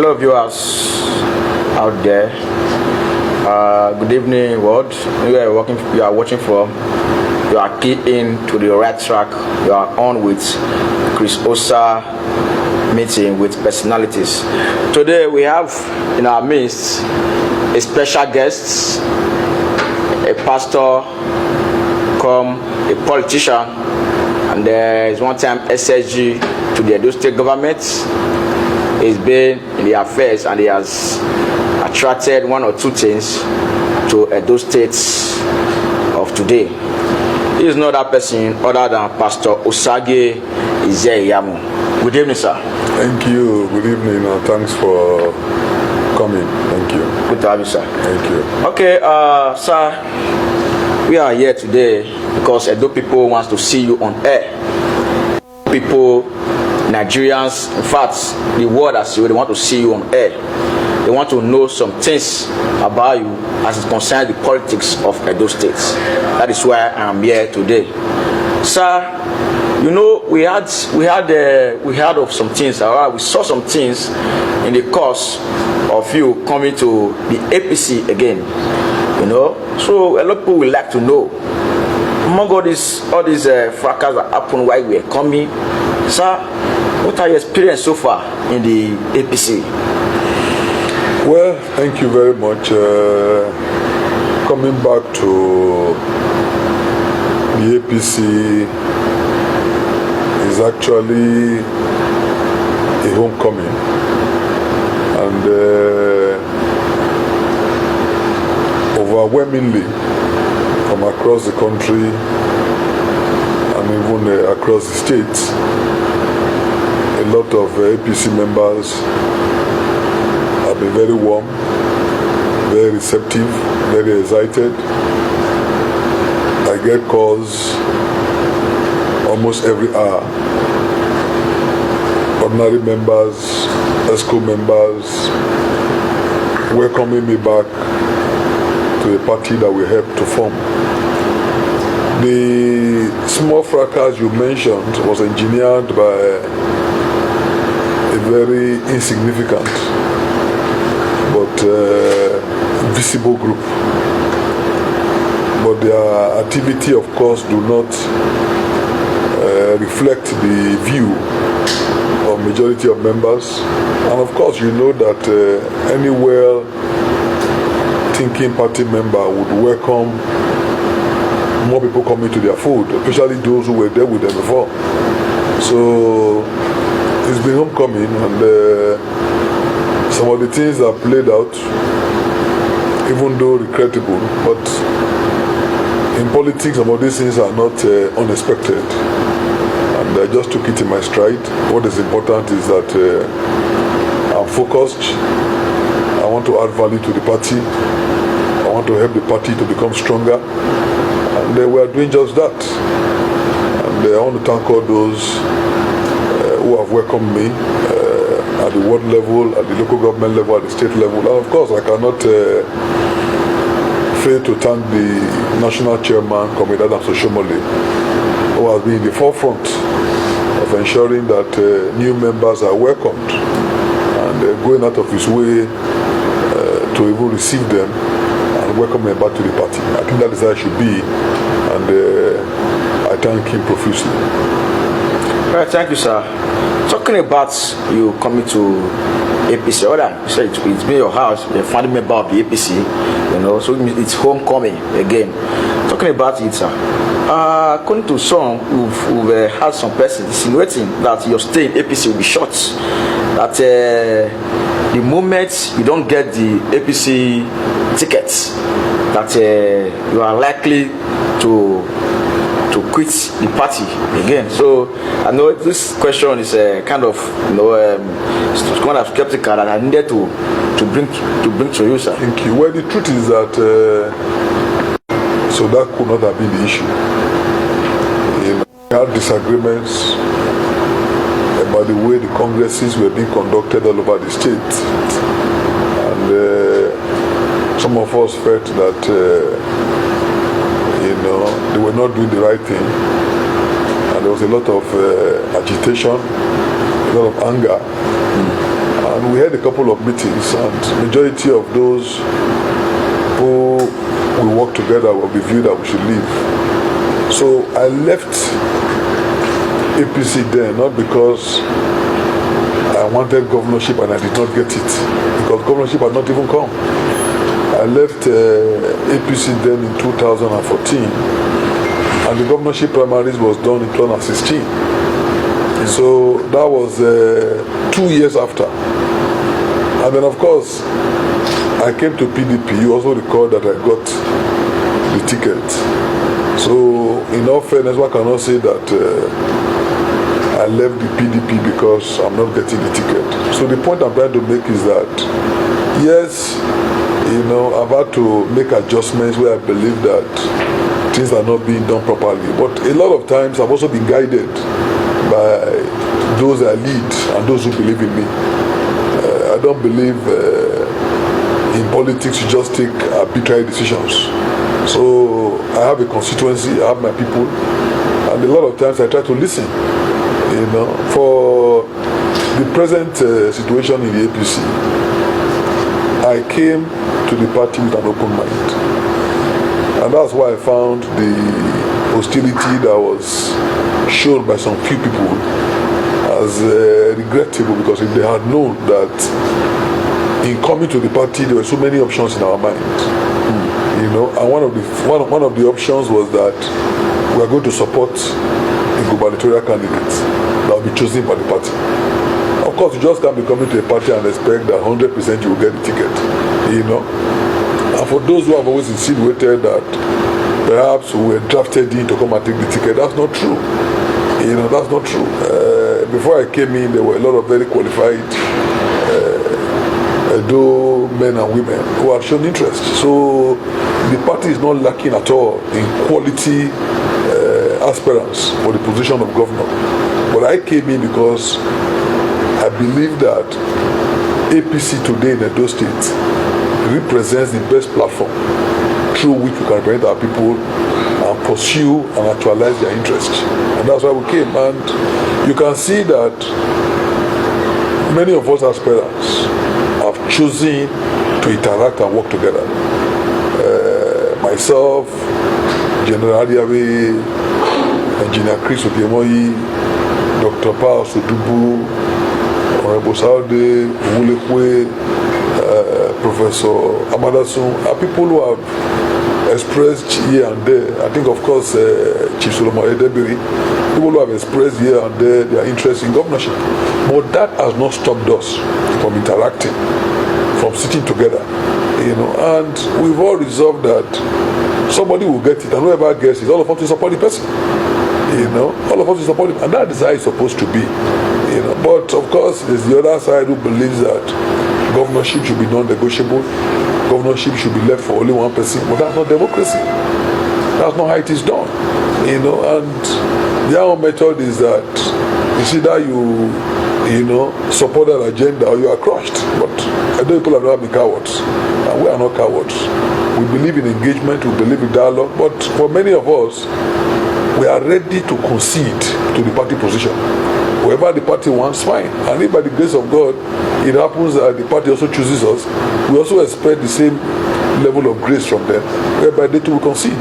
Hello viewers out there. Good evening world. You are watching from. You are keyed in to the right track. You are on with Chris Osa meeting with personalities. Today we have in our midst a special guest, a pastor, come a politician, and there is one time SSG to the Edo State government. He's been in the affairs and he has attracted one or two things to Edo State of today. He is not that person other than Pastor Osage Izeyamu. Good evening, sir. Thank you. Good evening. Thanks for coming. Thank you. Good to have you, sir. Thank you. Okay, sir, we are here today because Edo people wants to see you on air. People, Nigerians, in fact, the world as well, they want to see you on air. They want to know some things about you as it concerns the politics of Edo State. That is why I am here today, sir. You know, we heard of some things. We saw some things in the course of you coming to the APC again. You know, so a lot of people would like to know, among all these fracas that happened while we were coming, sir, what are your experience so far in the APC? Well, thank you very much. Coming back to the APC is actually a homecoming, and overwhelmingly from across the country and even across the states, a lot of APC members have been very warm, very receptive, very excited. I get calls almost every hour. Ordinary members, ESCO members, welcoming me back to a party that we helped to form. The small fracas you mentioned was engineered by a very insignificant but visible group. But their activity, of course, do not reflect the view of majority of members. And of course, you know that any well-thinking party member would welcome more people coming to their fold, especially those who were there with them before. So it's been homecoming, and some of the things that played out, even though regrettable, but in politics some of these things are not unexpected, and I just took it in my stride. What is important is that I'm focused. I want to add value to the party. I want to help the party to become stronger, and we are doing just that. And I want to thank all those who have welcomed me at the world level, at the local government level, at the state level. And of course, I cannot fail to thank the national chairman, Comrade Adams Oshomole, who has been in the forefront of ensuring that new members are welcomed and going out of his way to even receive them and welcome them back to the party. I think that is how it should be, and I thank him profusely. All right, thank you, sir. Talking about you coming to APC, you said it's been your house, you're a founding member of the APC, you know, so it's homecoming again. Talking about it, sir, according to some who've had some persons insinuating that your stay in APC will be short, that the moment you don't get the APC tickets, that you are likely to quit the party again. So I know this question is kind of kind of skeptical, and I needed to bring to you, sir. Thank you. Well, the truth is that so that could not have been the issue. We had disagreements about the way the congresses were being conducted all over the state, and some of us felt that they were not doing the right thing, and there was a lot of agitation, a lot of anger, And we had a couple of meetings, and majority of those who we worked together were of the view that we should leave. So I left APC then, not because I wanted governorship and I did not get it, because governorship had not even come. I left APC then in 2014, and the governorship primaries was done in 2016. So that was 2 years after. And then of course, I came to PDP. You also recall that I got the ticket. So in all fairness, one cannot say that I left the PDP because I'm not getting the ticket. So the point I'm trying to make is that, yes, you know, I've had to make adjustments where I believe that things are not being done properly. But a lot of times I've also been guided by those I lead and those who believe in me. I don't believe in politics you just take arbitrary decisions. So I have a constituency, I have my people, and a lot of times I try to listen. You know, for the present situation in the APC, I came to the party with an open mind, and that's why I found the hostility that was shown by some few people as regrettable, because if they had known that in coming to the party there were so many options in our mind, you know, and one of the options was that we are going to support a gubernatorial candidate that will be chosen by the party. Of course, you just can't be coming to a party and expect that 100% you will get the ticket, you know. And for those who have always insinuated that perhaps we were drafted in to come and take the ticket, that's not true. You know, that's not true. Before I came in, there were a lot of very qualified Edo men and women who have shown interest. So the party is not lacking at all in quality aspirants for the position of governor. But I came in because I believe that APC today in Edo State represents the best platform through which we can represent our people and pursue and actualize their interests. And that's why we came. And you can see that many of us aspirants have chosen to interact and work together. Myself, General Adiawe, Engineer Chris Okemoyi, Dr. Paul Sodubu, Honorable Saude, Wulekwe, Professor Amadasun, are people who have expressed here and there. I think, of course, Chief Solomon Edebiri, people who have expressed here and there their interest in governorship. But that has not stopped us from interacting, from sitting together, you know. And we've all resolved that somebody will get it, and whoever gets it, all of us will support the person. You know, all of us will support him, and that is how it's supposed to be. You know, but of course, there's the other side who believes that governorship should be non-negotiable. Governorship should be left for only one person. But that's not democracy. That's not how it is done. You know, and the other method is that it's either you know, support that agenda or you are crushed. But I know people have not been cowards, and we are not cowards. We believe in engagement, we believe in dialogue, but for many of us, we are ready to concede to the party position. Whoever the party wants, fine. And if by the grace of God, it happens that the party also chooses us, we also expect the same level of grace from them, whereby they too will concede.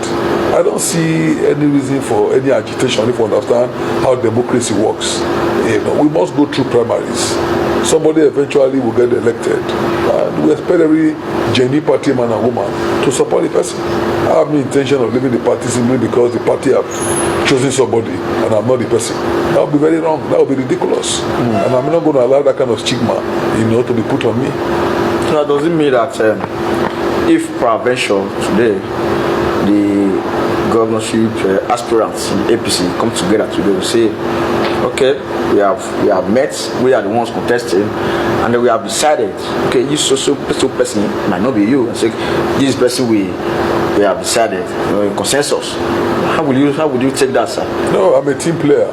I don't see any reason for any agitation if we understand how democracy works. You know, we must go through primaries. Somebody eventually will get elected. And we expect every genuine party man and woman to support the person. I have no intention of leaving the party simply because the party have chosen somebody and I'm not the person. That would be very wrong. That would be ridiculous. And I'm not going to allow that kind of stigma, you know, to be put on me. So does it mean that if peradventure today the governorship aspirants in APC come together today and say, okay, we have met, we are the ones contesting, and then we have decided, okay, this so person might not be you, and say this person we have decided, you know, in consensus. How would you take that, sir? No, I'm a team player.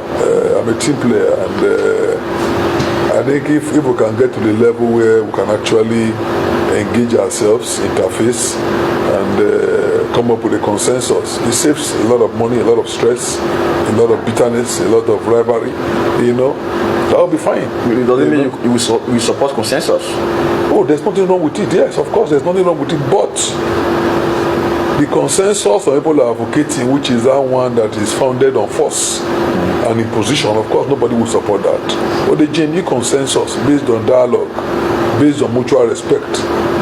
And I think if we can get to the level where we can actually engage ourselves, interface, and come up with a consensus, it saves a lot of money, a lot of stress, a lot of bitterness, a lot of rivalry, you know. So I'll be fine. It doesn't mean you will support consensus. Oh, there's nothing wrong with it. Yes, of course, there's nothing wrong with it. But the consensus some people are advocating, which is that one that is founded on force and imposition, of course, nobody will support that. But the genuine consensus based on dialogue, based on mutual respect,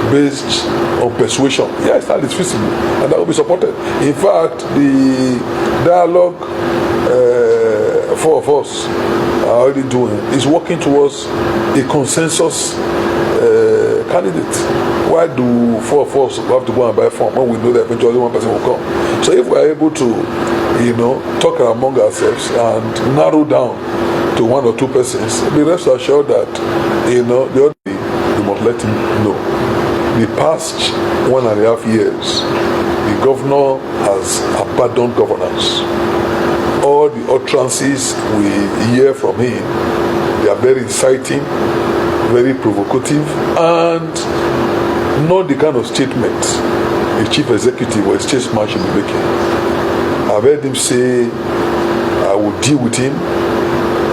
based on persuasion, yes, that is feasible, and that will be supported. In fact, the dialogue four of us are already doing is working towards a consensus candidate. Why do four of us have to go and buy form when we know that eventually one person will come? So if we are able to, talk among ourselves and narrow down to one or two persons, be rest assured that, the other day, you must let him know. The past 1.5 years, the governor has abandoned governance. All the utterances we hear from him, they are very inciting, very provocative, and not the kind of statement a chief executive or a statesman should be making. I've heard him say, I will deal with him,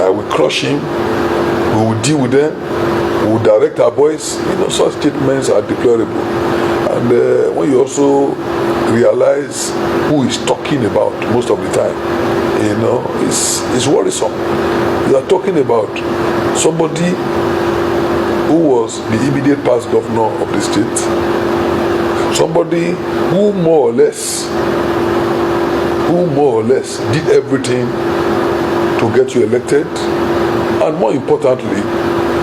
I will crush him, we will deal with them, we will direct our boys. Such statements are deplorable. And when you also realize who is talking about most of the time, it's worrisome. You are talking about somebody who was the immediate past governor of the state, somebody who more or less did everything to get you elected, and more importantly,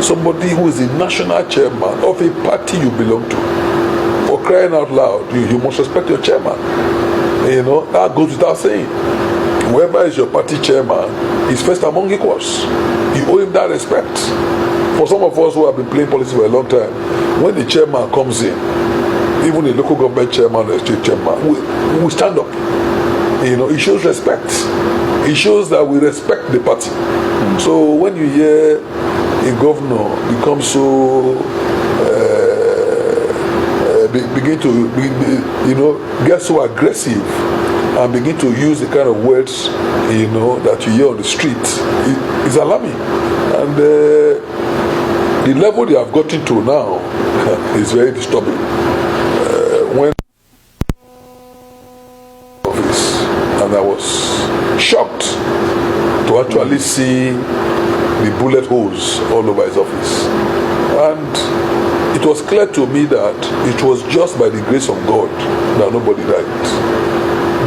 somebody who is the national chairman of a party you belong to. For crying out loud, you must respect your chairman. That goes without saying. Whoever is your party chairman is first among equals. You owe him that respect. For some of us who have been playing politics for a long time, when the chairman comes in, even the local government chairman or the state chairman, we stand up. It shows respect. It shows that we respect the party. So when you hear a governor become so begin to get so aggressive and begin to use the kind of words that you hear on the street, it's alarming. And the level they have gotten to now is very disturbing. When office, and I was shocked to actually see the bullet holes all over his office. And it was clear to me that it was just by the grace of God that nobody died.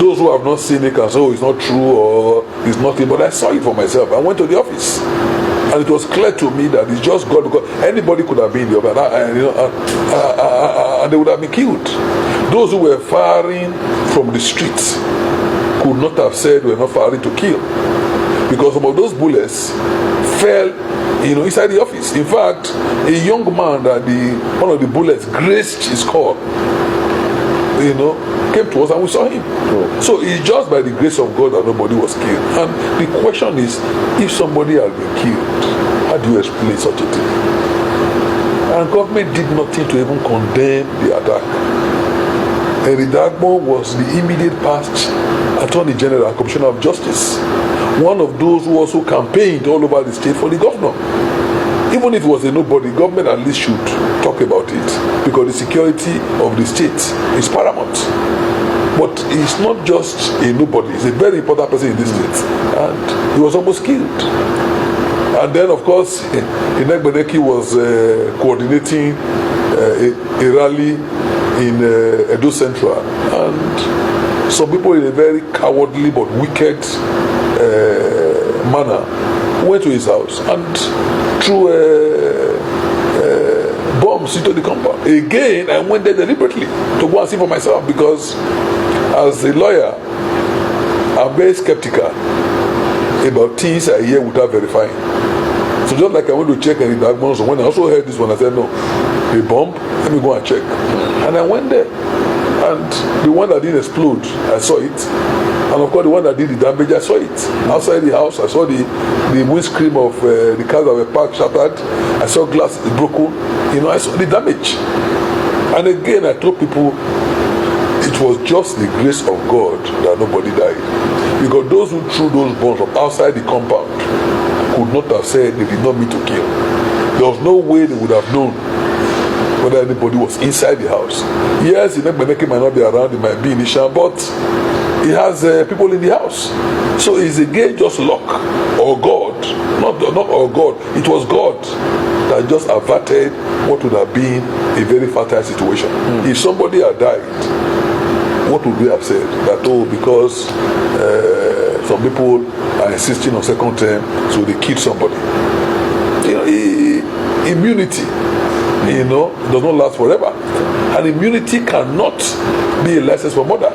Those who have not seen it can say, oh, it's not true or it's nothing, but I saw it for myself. I went to the office and it was clear to me that it's just God, because anybody could have been in the office and they would have been killed. Those who were firing from the streets could not have said we're not firing to kill, because some of those bullets fell inside the office. In fact, a young man that one of the bullets grazed his skull, came to us and we saw him. So it's just by the grace of God that nobody was killed. And the question is, if somebody had been killed, how do you explain such a thing? And government did nothing to even condemn the attack. Henry Dagbo was the immediate past Attorney General and Commissioner of Justice, one of those who also campaigned all over the state for the governor. Even if it was a nobody, government at least should talk about it, because the security of the state is paramount. But he's not just a nobody, he's a very important person in this state, and he was almost killed. And then, of course, Inegbeneki was coordinating a rally in Edo Central, and some people in a very cowardly but wicked manner went to his house and threw bombs into the compound. Again, I went there deliberately to go and see for myself, because as a lawyer, I'm very skeptical about things I hear without verifying. So just like I went to check any diagnosis, when I also heard this one, I said, no, a bomb, let me go and check. And I went there, and the one that didn't explode, I saw it. And of course, the one that did the damage, I saw it. Outside the house, I saw the windscreen of the cars that were parked shattered. I saw glass broken. I saw the damage. And again, I told people, it was just the grace of God that nobody died. Because those who threw those bombs from outside the compound could not have said they did not mean to kill. There was no way they would have known whether anybody was inside the house. Yes, Beneke might not be around, it might be in Ishan, but he has people in the house. So is the gate just luck or God? Not or God. It was God that just averted what would have been a very fatal situation. If somebody had died, what would we have said? That because some people are insisting on second term, so they killed somebody. Immunity, does not last forever, and immunity cannot be a license for murder.